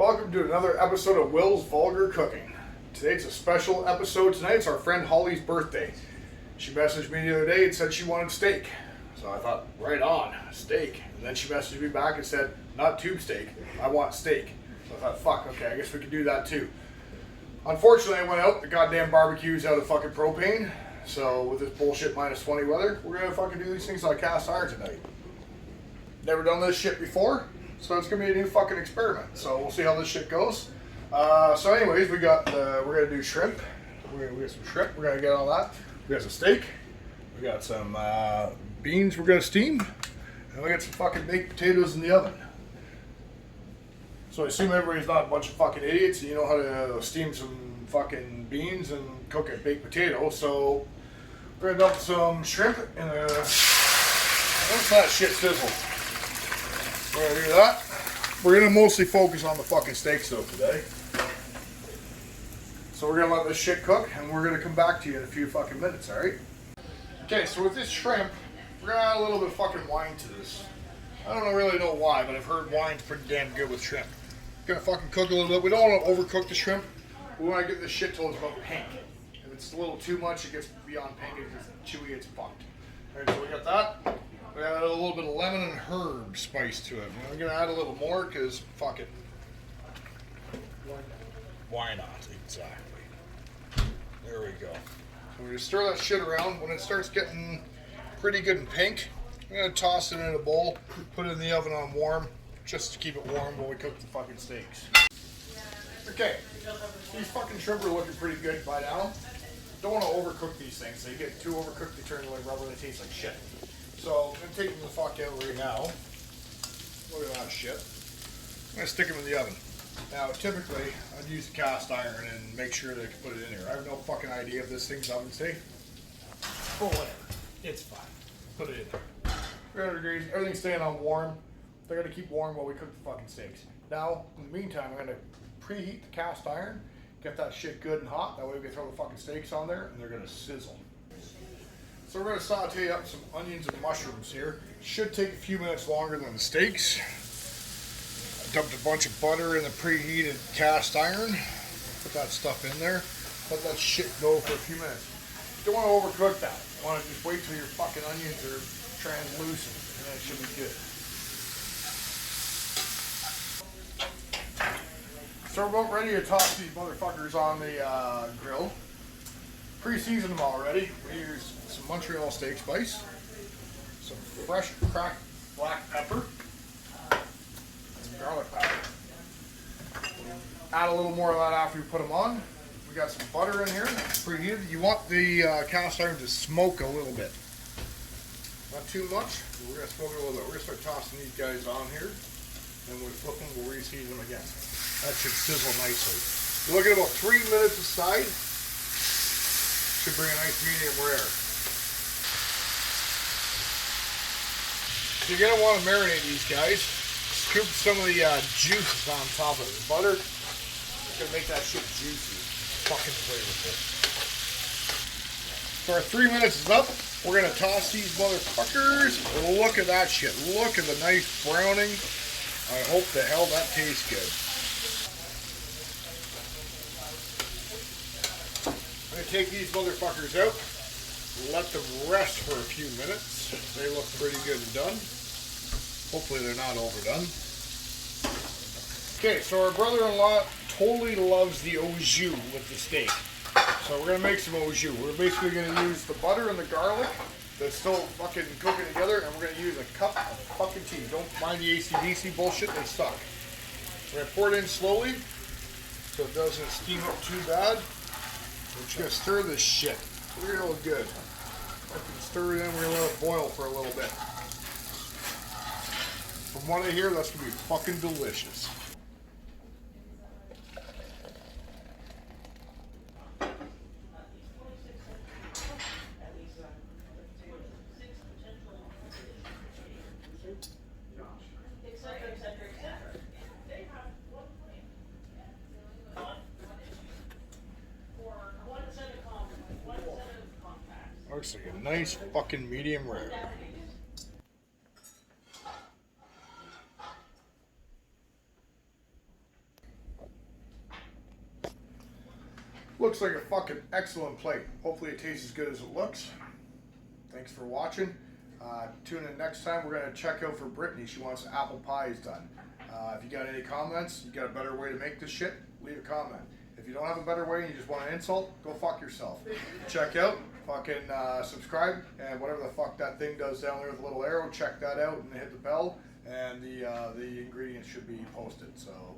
welcome to another episode of Will's Vulgar Cooking. Today's a special episode. Tonight it's our friend Holly's birthday. She messaged me the other day and said she wanted steak. So I thought, right on, steak. And then she messaged me back and said, not tube steak, I want steak. So I thought, fuck, okay, I guess we could do that too. Unfortunately, I went out, the goddamn barbecue's out of fucking propane. So with this bullshit -20 weather, we're gonna fucking do these things on cast iron tonight. Never done this shit before, so it's gonna be a new fucking experiment. So we'll see how this shit goes. So anyways, we're gonna do shrimp. We're gonna get some shrimp. We're gonna get all that. We got some steak. We got some beans we're gonna steam, and we got some fucking baked potatoes in the oven. So I assume everybody's not a bunch of fucking idiots and you know how to steam some fucking beans and cook a baked potato. So we're gonna dump some shrimp in a. Once that shit sizzle, we're gonna do that. We're gonna mostly focus on the fucking steaks though today. So we're gonna let this shit cook and we're gonna come back to you in a few fucking minutes, alright? Okay, so with this shrimp, we're gonna add a little bit of fucking wine to this. I don't really know why, but I've heard wine's pretty damn good with shrimp. Gonna fucking cook a little bit. We don't want to overcook the shrimp. We want to get this shit till it's about pink. If it's a little too much, it gets beyond pink, it gets chewy, it's fucked. Alright, so we got that. We add a little bit of lemon and herb spice to it. I'm gonna add a little more because fuck it. Why not? Exactly. There we go. So we just stir that shit around. When it starts getting pretty good and pink, I'm gonna toss it in a bowl, put it in the oven on warm, just to keep it warm while we cook the fucking steaks. Okay, these fucking shrimp are looking pretty good by now. Don't want to overcook these things. They get too overcooked, they turn like rubber, they taste like shit. So I'm gonna take them the fuck out right now. Look at that shit. I'm gonna stick them in the oven. Now typically I'd use a cast iron and make sure they can put it in here. I have no fucking idea if this thing's oven safe. But whatever. It's fine. Put it in there. 300 degrees, everything's staying on warm. They're gonna keep warm while we cook the fucking steaks. Now, in the meantime, I'm gonna preheat the cast iron, get that shit good and hot. That way we can throw the fucking steaks on there and they're gonna sizzle. So we're gonna saute up some onions and mushrooms here. Should take a few minutes longer than the steaks. I dumped a bunch of butter in the preheated cast iron. Put that stuff in there. Let that shit go for a few minutes. Don't want to overcook that. You want to just wait till your fucking onions are translucent and that should be good. So we're about ready to toss these motherfuckers on the grill. Pre-seasoned them already. We use some Montreal steak spice, some fresh cracked black pepper, and garlic powder. Add a little more of that after we put them on. We got some butter in here, preheated. You want the cast iron to smoke a little bit. Not too much. We're going to smoke it a little bit. We're going to start tossing these guys on here. And we'll flip them, we'll reseason them again. That should sizzle nicely. You're looking at about 3 minutes aside. Should bring a nice medium rare. So you're going to want to marinate these guys. Scoop some of the juices on top of the butter. It's going to make that shit juicy. Fucking flavorful. So our 3 minutes is up. We're going to toss these motherfuckers. Look at that shit. Look at the nice browning. I hope the hell that tastes good. I'm going to take these motherfuckers out, let them rest for a few minutes. They look pretty good and done. Hopefully they're not overdone. Okay, so our brother-in-law totally loves the au jus with the steak. So we're going to make some au jus. We're basically going to use the butter and the garlic that's still fucking cooking together, and we're going to use a cup of fucking tea. Don't mind the AC/DC bullshit, they suck. We're going to pour it in slowly so it doesn't steam up too bad. We're just going to stir this shit real good. Fucking stir it in, we're going to let it boil for a little bit. From what I hear, that's going to be fucking delicious. Looks like a nice fucking medium rare. Looks like a fucking excellent plate. Hopefully it tastes as good as it looks. Thanks for watching. Tune in next time. We're going to check out for Brittany. She wants apple pies done. If you got any comments, you got a better way to make this shit, leave a comment. If you don't have a better way and you just want an insult, go fuck yourself. Check out, fucking subscribe, and whatever the fuck that thing does down there with the little arrow, check that out and hit the bell, and the ingredients should be posted. So